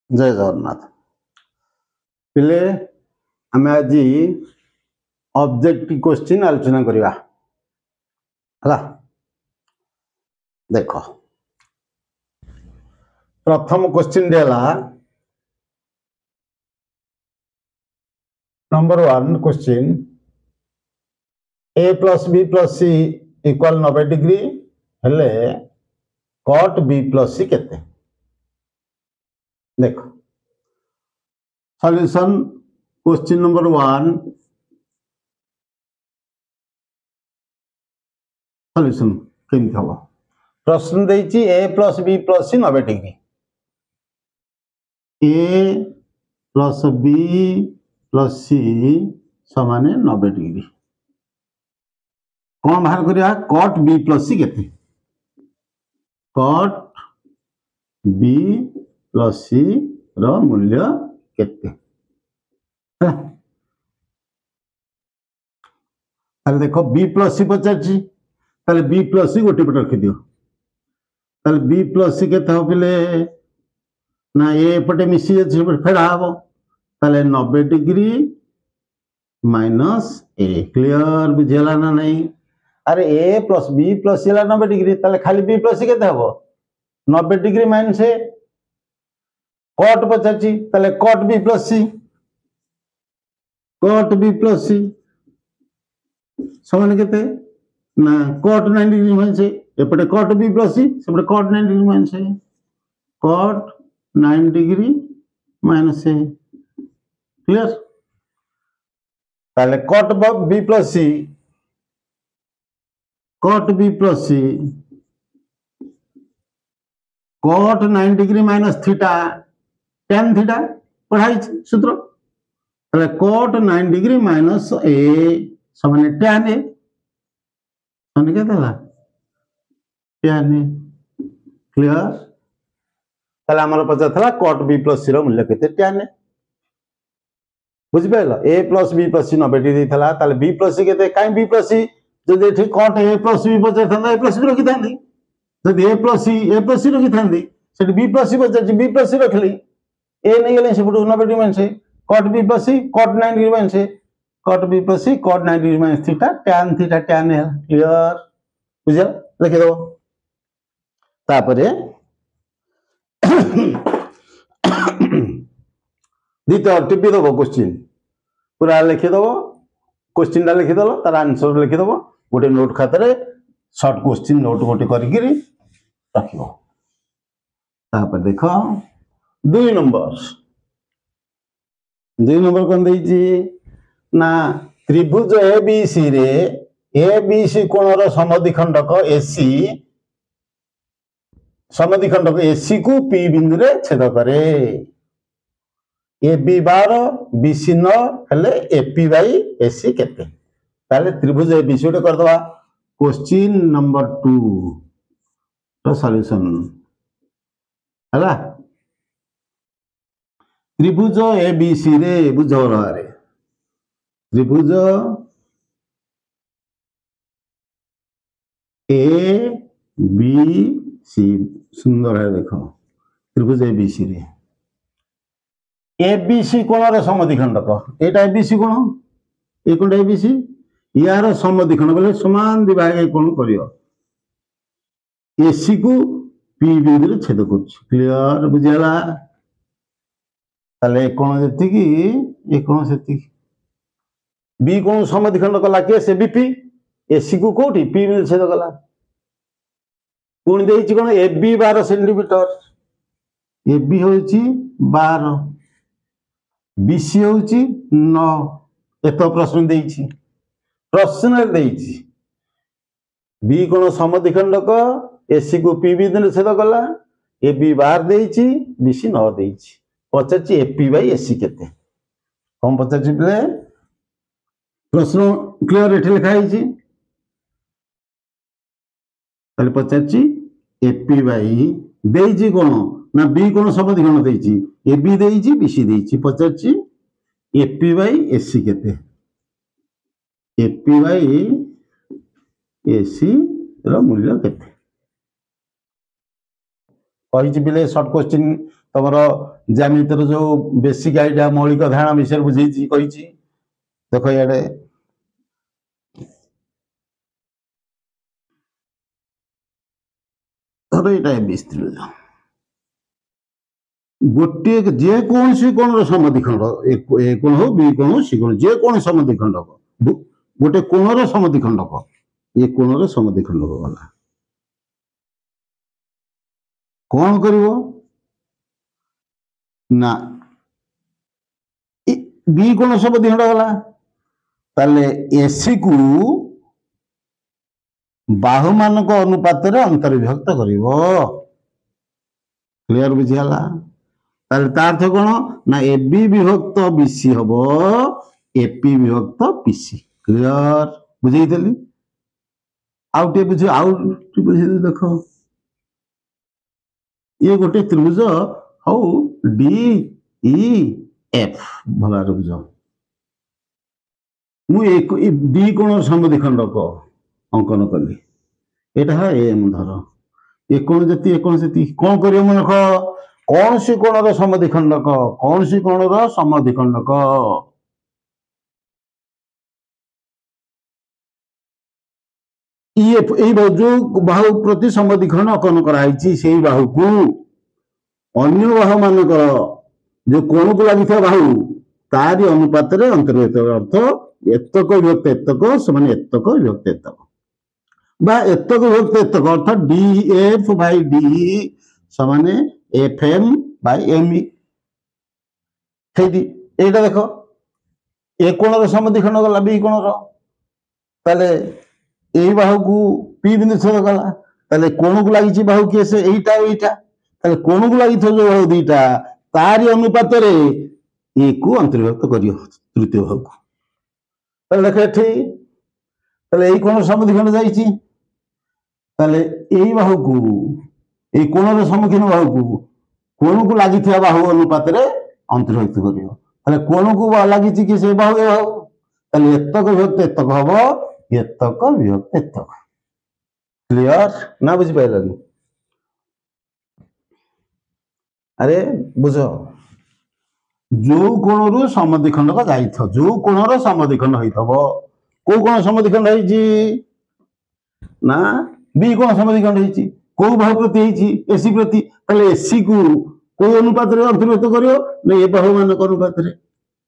जय जगन्नाथ पिले आमे आज ऑब्जेक्टिव क्वेश्चन आलोचना करिवा हला देखो प्रथम क्वेश्चन देला number 1 question a plus b plus c equal 90 degree हेले cot b plus c केते देखो सॉल्यूशन क्वेश्चन नंबर 1 सॉल्यूशन केमि हबो प्रश्न देछि a plus b plus c 90 degree a plus b plus c समान 90 डिग्री कौन बाहर करिया cot b plus c केते cot b plus c रो मूल्य केते अरे देखो b plus c पचाची ताले b plus c गोटे पट रखि दियो ताले b plus c केते हो पिले ना ए पटे मिसी अछि फेडा हबो ताले 90 डिग्री माइनस a क्लियर बुझेला ना नहीं अरे a plus b plus c La 90 degree ताले खाली b plus c केते हबो 90 डिग्री माइनस a cot पचाची ताले cot b plus c समान केते ना cot 90 degree minus a एपटे cot b plus c सेपटे cot 90 degree minus a cot 9 degree minus a clear ताले cot b plus c cot 9 degree minus theta tan theta पढ़ाई सूत्र ताले cot 9 degree minus a समान tan a समान केते होला tan a clear ताले हमर पचा थला cot b plus c रो मूल्य केते tan a बुझि pilo a plus b plus c 90 degree थला ताले b plus c केते काई b plus c जदि एठी cot a plus b पचा थंदा a plus b रखि थांदी जदि a plus c रखि थांदी सेठी b plus c पचा b plus c रखली a नहीं गेले से फुटू 90 degree minus cot b plus c cot 9 degree minus cot b plus c cot 9 degree minus theta tan है क्लियर बुझिया लिखि दो तापरे द्वितीय टिपी दो क्वेश्चन पूरा लिखि दो क्वेश्चन टा लिखि दलो तार आंसर लिखि दो गोटे नोट खातारे शॉर्ट क्वेश्चन नोट गोटे करिकरी रखिबो तापर देखो 2 नंबर कोन देछि ना त्रिभुज ABC रे ABC कोणर समद्विखंडक AC को P बिंदु रे छेद करे AB बार BC न हेले AP बाई AC केते ताले त्रिभुज ABC उठे कर दवा क्वेश्चन नंबर 2 तो सॉल्यूशन हला त्रिभुज ABC रे बुझो रे त्रिभुज ABC सुंदर है देखो त्रिभुज ABC रे ABC कोणर समद्विखंडक एटा ABC कोण ए कोण ABC यार समद्विखंड बोले समान विभाग कोण करियो AC को P बिंदु रे छेद करछ क्लियर बुझियाला ताले कोण जति की ए कोण सेति B कोण समद्विखंड कला के से BP AC को कोठी P बिंदु छेद कला कोण देछि कोण AB 12 सेंटीमीटर AB होछि 12 BC होछि 9 एतो प्रश्न देछि प्रश्न देछि B कोण समद्विखंडक AC को P बिंदु छेद कला AB 12 देछि BC 9 देछि पचाची AP बाई AC केते हम पचाची प्ले प्रश्न क्लियर एठी लिखा हिची ताले पचाची AP बाई देछि कोन ना B कोन समद्विखंड देछि AB देछि BC देछि पचाची AP बाई AC केते AP बाई AC रो मूल्य केते कहिछि बिले शॉर्ट क्वेश्चन तुम ज्यामितिर जो बेसिक आइडिया मौलिक धारणा विषय बुझे देख इे गोटे जेकोसी कोण समद्विखंड ए कोण हो बी कोण हो सी कोण जेकोसी समद्विखंडक गोटे कोणर समद्विखंडक ये कोणर समद्विखंडक गला कौन करिवो ना बी कोण समद्विखंड गला ताले एसी को बाहु मानक अनुपात रे अंतर्विभक्त करिवो क्लियर बुझियाला ताले तार्थ कोण ना एबी विभक्त बीसी हबो एपी विभक्त पीसी क्लियर बुझेई देली आउटे बुझे देखो ये गोटे त्रिभुज हौ डी ई एफ भला बुझ मु एक डी कोण समद्विखंडक अंकन कली एटा एम धर ए कोण जति ए कोण जति कौन करियो मन रख कौन सी कोणर समद्विखंडक कौन सी कोणर समद्विखंडक ये जो बाहु प्रति समद्विखंड अंकन कराई से बाहु को अन्य बाहु मानकर जो कोण को लगी बाहु तारी अनुपात रे अंतर्गत अर्थ एतक विभक्त एतक समान एतक विभक्त एतक बा एतक विभक्त एतक अर्थ डी एफ बाई डी समान एफ एम बाई एम ई एटा देख ए कोणर समद्विखंड गला बी कोणर ताले यही बाहु को पी बिंदु छेद गला ताले कोण को लगी बाहु किए से एटा एटा ताले कोण को लगी जो बाहु दीटा तारी अनुपात रे ए को अंतर्भुक्त करियो तृतीय बाहु को ताले देख एठी ताले एई कोण समद्विखंड जाईची ताले एई बाहु को एई कोणर सम्मुखीन बाहु को कोण को लगी बाहु अनुपात रे अंतर्भुक्त करियो ताले कोण को लगी कि से बाहु ए बाहु ताले एतक विभक्त एतक हबो एतक विभक्त एतक क्लियर ना बुझी पाइलनी अरे बुझ जो कोण समद्विखंडक जाइथ जो कोणर समद्विखंड होइथबो को कोण समद्विखंड होइची ना बी कोण समद्विखंड होइची को बाहु प्रति होइची एसी प्रति ताले एसी को अनुपात रे अंतर्भुक्त करियो ने ए बाहु मानक अनुपात रे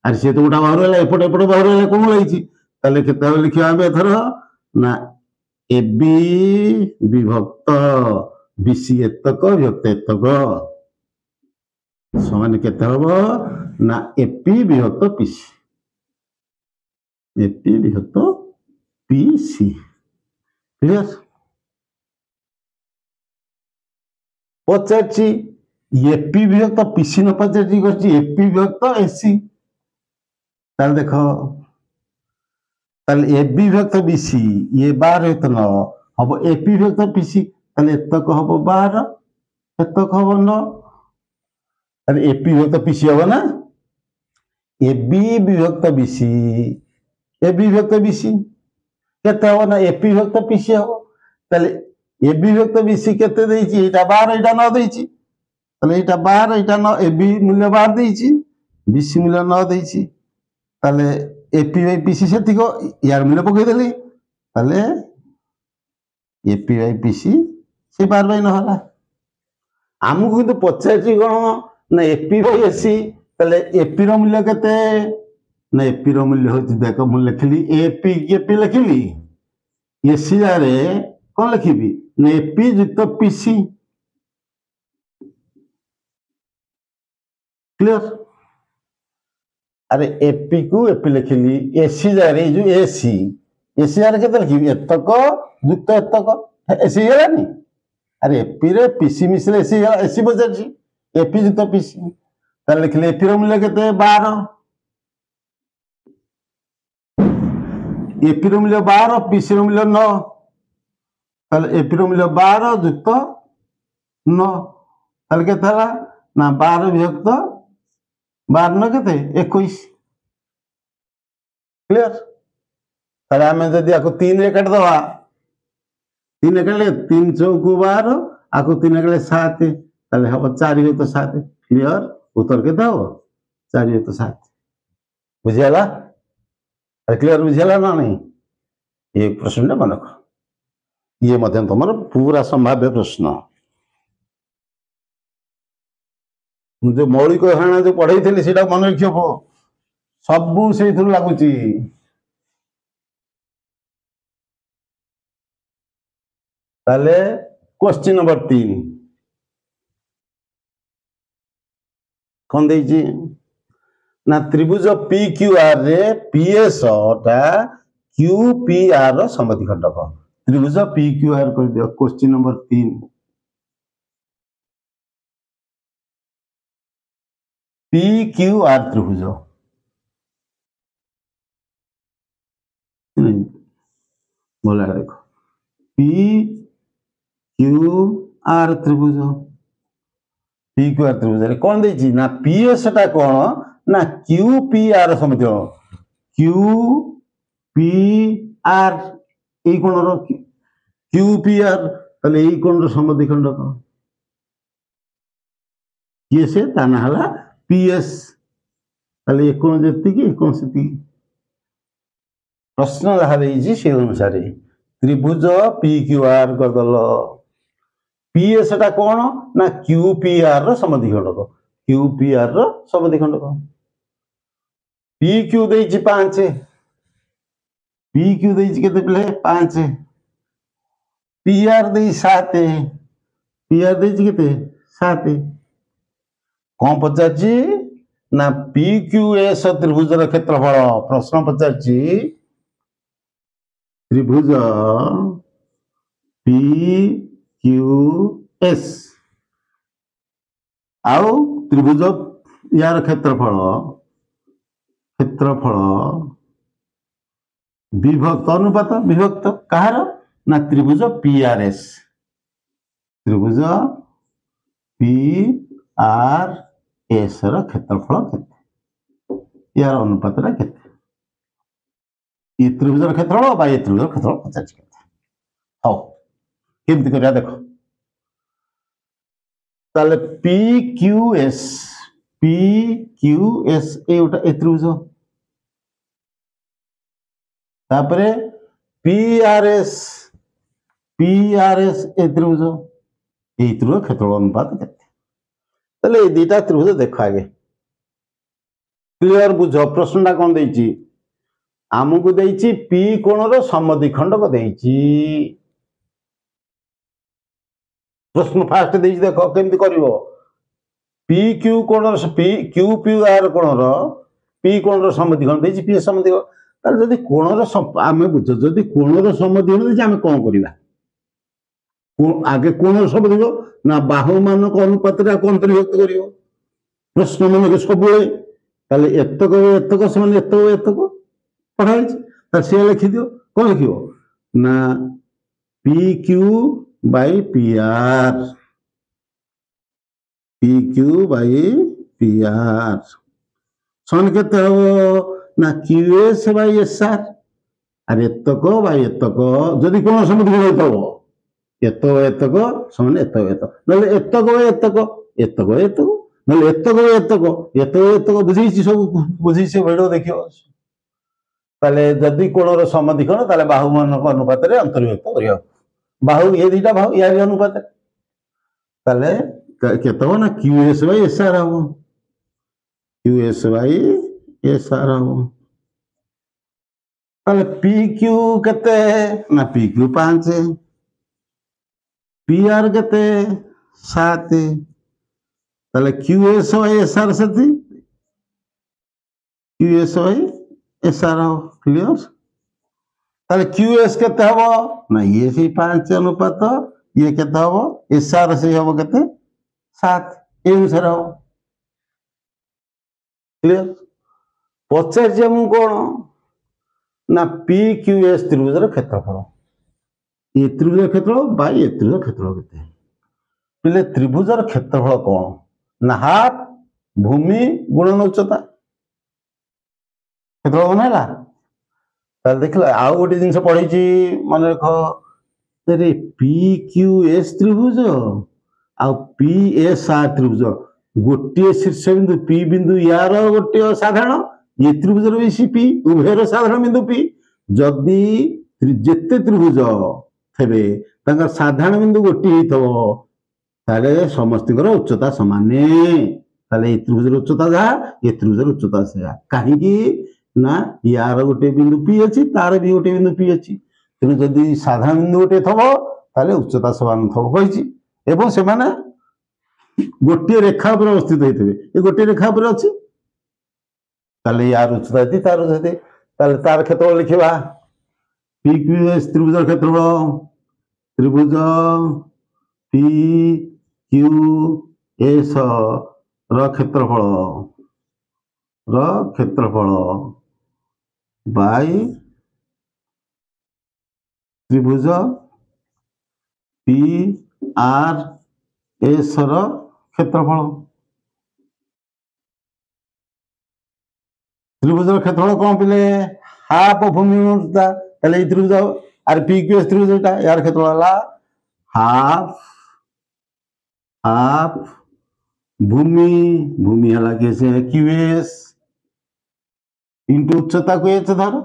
अरे से तो गोटा बाहु रहला एपट बाहु रहला कोण लागिची ताले केते लिखिया आबे एथर ना एबी विभक्त बीसी एतक विभक्त एतक समान केते हबो ना एपी विभक्त पीसी एपी विभक्त पीसी क्लियर पचारची एपी विभक्त पीसी न पचारची करची एपी विभक्त एसी ताल देखो ताले एबी विभक्त बीसी ये 12 न हम एपी विभक्त पीसी ताले एतक हम 12 एतक हम 9 ताले एपी विभक्त पीसी हम ना एबी विभक्त बीसी एबी विभक्त बीसी केते हम ना एपी विभक्त पीसी हम ताले एबी विभक्त बीसी केते देइची एटा 12 एटा 9 देइची ताले एटा 12 एटा 9 एबी मूल्य 12 देइची बीसी मूल्य 9 देइची ताले एपी बाई पीसी से यार मूल्य पकई देली ताले एपी बाई पीसी से 12 बाई 9 होला आमको किंतु पचारची कोन ना एपी बाई एसी ताले एपी रो मूल्य केते ना एपी रो मूल्य होची देख मु लिखली एपी लिखली एसी रे कोन लिखिबी ना एपी युक्त पीसी क्लियर अरे एपी को एपी लिखली एसी जारे जो एसी जारे केते लिखिबी एतक युक्त एतक एसी गलानी अरे एपी रे पीसी मिसले एसी बजारची एपी युक्त पीसी ताले लिखले एपी रो मूल्य केते 12 एपी रो मूल्य 12 पीसी रो मूल्य 9 ताले एपी रो मूल्य 12 युक्त 9 ताले केते हला ना 12 विभक्त 12 न केते 21 क्लियर ताले हमें जदी आको 3 रे काट दवा 3 काटले 3 चौक 12 आको 3 काटले 7 ताले हम 4/7 क्लियर उत्तर के हम 4/7 बुझियाला क्लियर बुझियाला ना नहीं ये प्रश्न मन रख ये मध्य तुम पूरा संभाव्य प्रश्न जो मौलिक धारणा जो पढ़ई थी से मन रख सबू से लगुच क्वेश्चन नंबर 3 कौन देजी ना त्रिभुज पी क्यू आर रे पीएस टा क्यू पी आर रो समद्विखंडक त्रिभुज पी क्यू आर कर दियो question number 3 P Q R त्रिभुज बोला देखो पी क्यू आर त्रिभुज पी क्यू आर त्रिभुज कौन देजी ना पीएस टा कौन ना क्यू पी आर समद्विखंडक क्यू पी आर এই কোণর কিউ পি আর তাহলে এই কোণর সমদ্বিখণ্ডক কিଏ ସେ ତା ନାଁ ହେଲା ପିଏସ୍ ତାହେଲେ ଏ କୋଣ ଯେତିକି ଏ କୋଣ ସେତିକି ପ୍ରଶ୍ନ ଯାହା ଦେଇଛି ସେ ଅନୁସାରେ ତ୍ରିଭୁଜ ପି କ୍ୟୁ ଆର୍ କରିଦେଲ ପିଏସ୍ ଟା କଣ ନା କ୍ୟୁ ପି ଆର୍ ର ସମଦ୍ବିଖଣ୍ଡକ କ୍ୟୁ ପି ଆର୍ ର ସମଦ୍ବିଖଣ୍ଡକ ପି କ୍ୟୁ ଦେଇଛି 5 पी क्यू देइछि केते पिले 5 पी आर देइ 7 पी आर देइछि केते 7 कोन पचाछि ना पी क्यू एस त्रिभुज र क्षेत्रफल प्रश्न पचाछि त्रिभुज पी क्यू एस आउ त्रिभुज यार क्षेत्रफल विभक्त अनुपात विभक्त कहार ना त्रिभुज पीआरएस त्रिभुज पी आर एस र क्षेत्रफल केते यार अनुपात रा केते ये त्रिभुज र क्षेत्रफल बा ये त्रिभुज र क्षेत्रफल पचास केते हाउ केमति करिया देखो ताले पी क्यू एस ए उटा ए त्रिभुज तापरे पीआरएस ए त्रिभुज ए त्रिभुज क्षेत्रफल अनुपात केते तले ए दुटा त्रिभुज देखो आगे क्लियर बुझ प्रश्नटा कोन देइची आमको देइची पी कोण रो समद्विखंडक देइची प्रश्न फास्ट देइची देखो केमति करिवो पी क्यू कोण रो क्यू पी आर कोण रो पी कोण रो समद्विखंड देइची पी समद्विखंड तार जदि कोणर आमे बुझ जदि कोणर समद्विखंड देइची आमे कोन करिवा आगे कोणर समद्विखंड ना बाहु मानक अनुपात रे अंतर्भुक्त करिवो प्रश्न मन के सब ताले एतक समान एतक पढ़ाई तार से लिखि दियो कोन लिखिवो ना P Q by P R सन केते हो ना क्यूएस बाय एसआर अरे एतक बाय एतक जदि कोन समद्विखंड होतबो एतक समान एतक नले एतक बाय एतक नले एतक बुझीछि सब बुझीछि वीडियो देखियो ताले जदि कोणर समद्विखंड ताले बाहु मानक अनुपात रे अंतर्भुक्त करियो बाहु ये दुटा बाहु यार अनुपात ताले केते हो ना क्यूएस बाय एसआर हो क्यूएस बाय एसआर हो ताले पी क्यू केते ना पी क्यू 5 पी आर केते 7 ताले क्यूएस बाय एसआर सेति क्यूएस बाय एसआर हो क्लियर ताले क्यूएस केते हबो ना ये से 5 अनुपात ये केते हबो एसआर से हबो केते 7 ए अनुसार हो क्लियर पचार जे मु कोन ना पी क्यू एस त्रिभुज र क्षेत्रफल ये त्रिभुज क्षेत्रफल बाय ये त्रिभुज क्षेत्रफल केते पिले त्रिभुज र क्षेत्रफल कोन ना हाफ भूमि गुणन उच्चता क्षेत्रफल बनाला ताल देखला आ गोटे जिंस पढिची मन रख रे पी क्यू एस त्रिभुज आ पी एस आर त्रिभुज गोटे शीर्ष बिंदु पी बिंदु यार गोटे साधारण ये त्रिभुज भी सी पी उभयर साधारण बिंदु पी जदि जेते त्रिभुज थे साधारण बिंदु गोटे ही समस्त उच्चता सामान त्रिभुज उच्चता जहाँ ये त्रिभुज उच्चता से कहीं ना यार गोटे बिंदु पी अच्छी तार भी गोटे बिंदु पी अच्छी तेणु जदि साधारण बिंदु गोटे थो उच्चता सामान थो कही से गोटे रेखा पर अवस्थित होते ये गोटे रेखा पर अच्छी यार उच्चता ये तार उच्चता तार क्षेत्रफल लिखा पी क्यू एस त्रिभुज क्षेत्रफल त्रिभुज पी क्यू एस क्षेत्रफल बाय त्रिभुज पी आर एस क्षेत्रफल त्रिभुज क्षेत्रफल कौन पिले हाफ भूमि उच्चता त्रिभुज आर पी क्यू एस त्रिभुज यार क्षेत्रफल हाफ हाफ भूमि भूमि है कैसे क्यू एस इंटू उच्चता को एच धर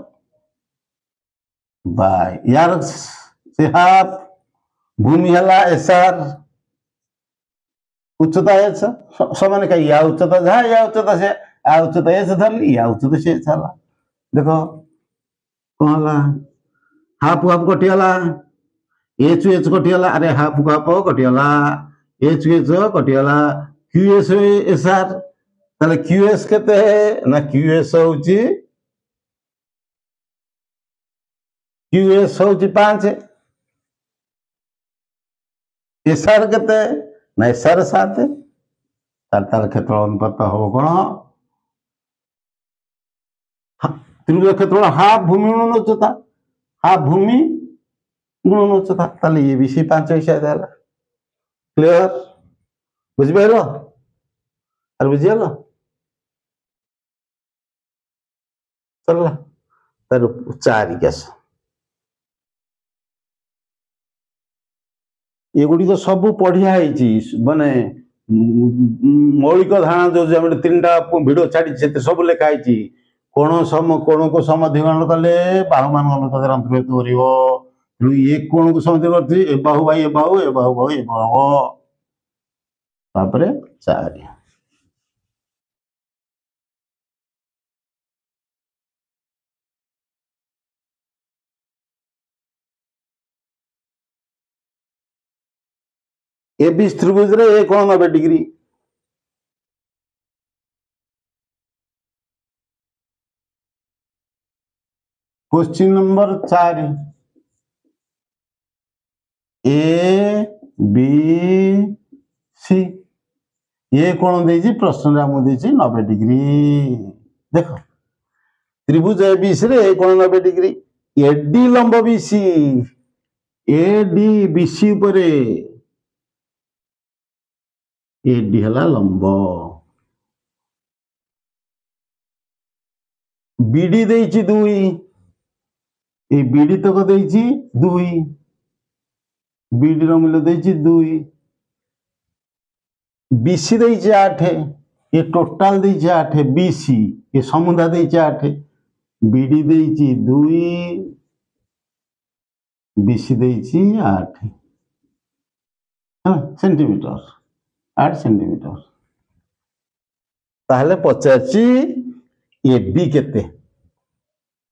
बाय यार से हाफ भूमि है एस आर उच्चता एच समान कहीं या उच्चता जहाँ या उच्चता से आ उच्चता एच धरली या उच्चता से एच है देख कौन है हाफ हाफ कटिगला एच एच कटिगला अरे हाफ को हाफ कटिगला एच एच कटिगला क्यू एस एस आर ताले क्यू एस केते ना क्यू एस होची क्यू एस होची 5 एस आर केते ना एस आर 7 तार क्षेत्रफल अनुपात हो कोन त्रिभुज क्षेत्रफल हाफ भूमि गुणन उच्चता हाफ भूमि गुणन उच्चता ताले ये भी 5 हिसाब देला क्लियर बुझिपार अरे बुझीगल चल तार 4 केस ये गुड़ी तो सब पढ़िया माने मौलिक धारणा जो 3टा भिडियो छाड़ी सब लिखाई कोण को समधिकरण कले बाहुमान अनुपात अंतर्भुक्त कर ये कोण को समधिकरण कर ए बाहु भाई ए बाहु ए बाहु भाई ए बाहु तापरे 4 ए बी त्रिभुज रे ए कोण 90 degree question number 4 A B C ये कोण देजी प्रश्न आमको देजी 90 डिग्री देख त्रिभुज ए बी सी रे कोण 90 डिग्री एडी लंब B C AD B C उपरे एडी हला लंब बीडी देची 2 ये बीडी तक देची 2 बीडी रो मूल्य देची 2 बीसी देची 8 ये टोटाल देची 8 बीसी ये समुदाय देची 8 बीडी देची 2 बीसी देची 8 सेंटीमीटर 8 सेंटीमीटर ताहले पचाची ए बी केते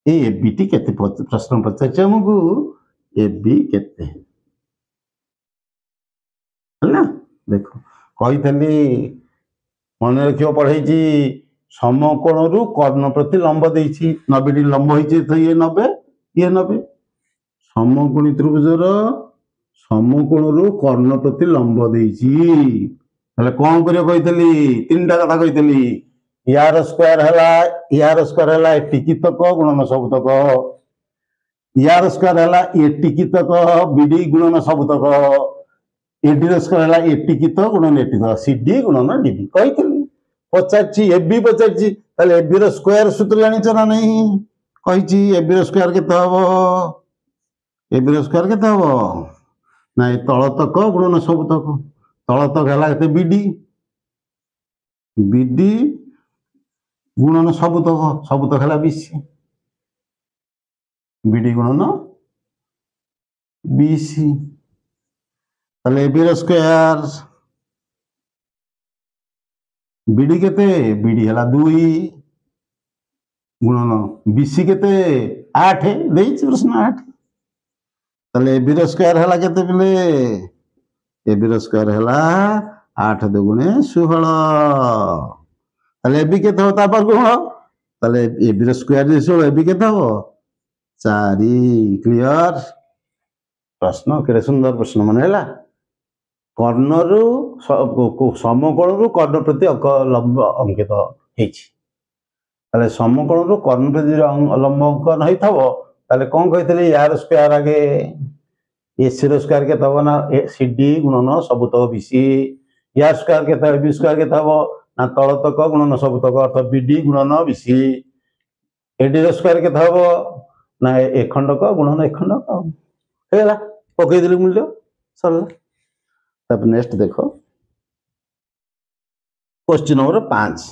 ए बी टी केते प्रश्न पचाची हमकु ए बी केते हला देखो कही थली मन रखियो पढ़ाई समकोण रु कर्ण प्रति लंब देछि 90 डिग्री लंब होइछि तो ये 90 समकोणी त्रिभुजर समकोण रु कर्ण प्रति लंब देछि हले कोन करियो कहितली 3टा कथा कहितली यार स्क्वायर हला एटी तक गुणन सब तक यार स्क्वायर हला एटी तक बीडी गुणन सब तक एडी स्क्वायर हला एटी तक गुणन एटी तक सीडी गुणन डीबी कहितली पचाची एबी पचाची ताले एबी रो स्क्वायर सूत्र जानिछ ना नहीं कहिची एबी रो स्क्वायर केते हबो एबी रो स्क्वायर केते हबो ना तळ तक गुणन सब तक तल तक है बीडी बीडी गुणन सबुतक है बीसी बीडी गुणन बीसी ताले एबी स्क्वायर बीडी केते बीडी है 2 गुणन बीसी केते 8 देइछ प्रश्न 8 ताले एबी स्क्वायर है केते पिले एबी स्क्वायर है 8 दुगुणे 16 ताले एबी केते हो ता पर गुण ताले एबी स्क्वायर जे 16 एबी केते हो 4 क्लियर प्रश्न केते सुंदर प्रश्न मन हैला कर्णर समकोण कर्ण प्रति लंब अंकित होती समकोण कर्ण प्रति लंब अंकन होता कौन कही यार स्क्वायर आगे एसी स्क्वायर के ना सी डी गुणन सबुतक बीसी यार स्क्वायर के बी स्क्वायर के ना तल तक गुणन सबुतक अर्थ बीडी गुणन बीसी एडी स्क्वायर के ना ए खंडक गुणन ए खंडक पकईदेली मूल्य सरला तब नेक्स्ट देखो क्वेश्चन नंबर 5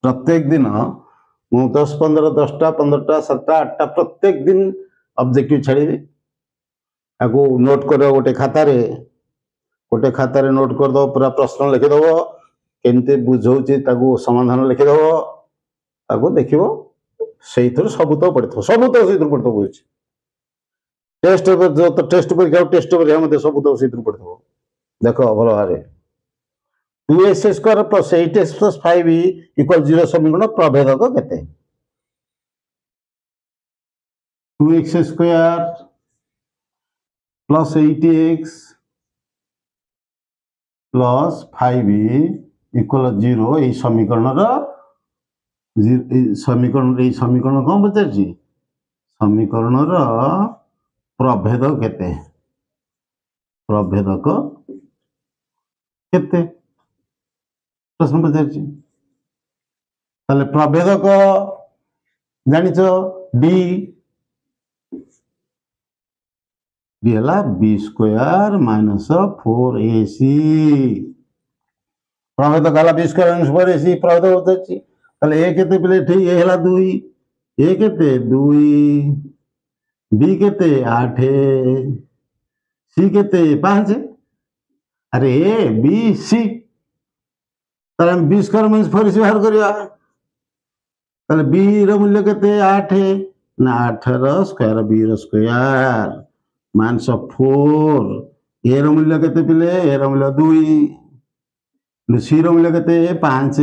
प्रत्येक दिन मु 10 15 10टा 15टा 7टा 8टा प्रत्येक दिन ऑब्जेक्टिव छाड़ी आपको नोट कर गोटे खातार नोट कर दो पूरा प्रश्न लिखिदेव केमती बुझे समाधान लिखिदेव ताको देखियो से सब तो पड़े सब तो से पड़े बुझे टेस्ट जो तो टेस्ट परीक्षा टेस्ट परीक्षा सब तो से पड़े देख भल भाव 2x square plus 8x plus 5 equal 0 समीकरण प्रभेदक केते 2x square plus 8x plus 5 equal 0 ये समीकरण समीकरण कौन पचार समीकरण प्रभेदक केते प्रभेदक केते प्रश्न पचार प्रभेदक जानिच डी डी है बी स्क्वायर माइनस 4ac प्रभेदक है बी स्क्वायर माइनस 4ac प्रभेदक पचार ए केते पिले ठीक ए है 2 ए केते 2 बी केते 8 सी केते 5 अरे A B C B square minus 4ac बाहर करवा बी रूल्य के 8 ना 8 square B square minus 4 A मूल्य के पिले ए मूल्य 2 सी मूल्य के 5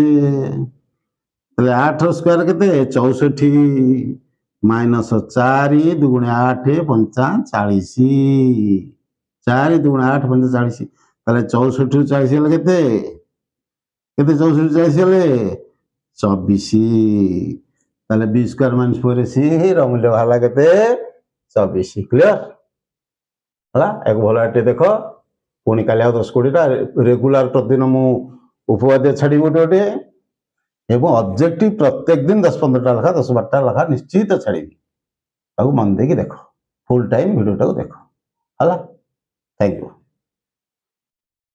8 स्क्वायर के 64 माइनस 4 दुगुणे 8 पंचा 40 4 दुगुणे 8 पंचा 40 64 40 केते 64 40 24 बी स्क्वायर माइनस 4ac मूल्य बाहर के 24 क्लियर है एक भल आटे देख पुणी का 10-20टा रेगुलर प्रतिदिन मु उपवाद्य छाड़ी गोटे गोटे एवं ऑब्जेक्टिव प्रत्येक दिन 10-15टा लेखा 10-12टा लेखा निश्चित छाड़ी मन देकी देख फुल टाइम वीडियो देख है थैंक यू।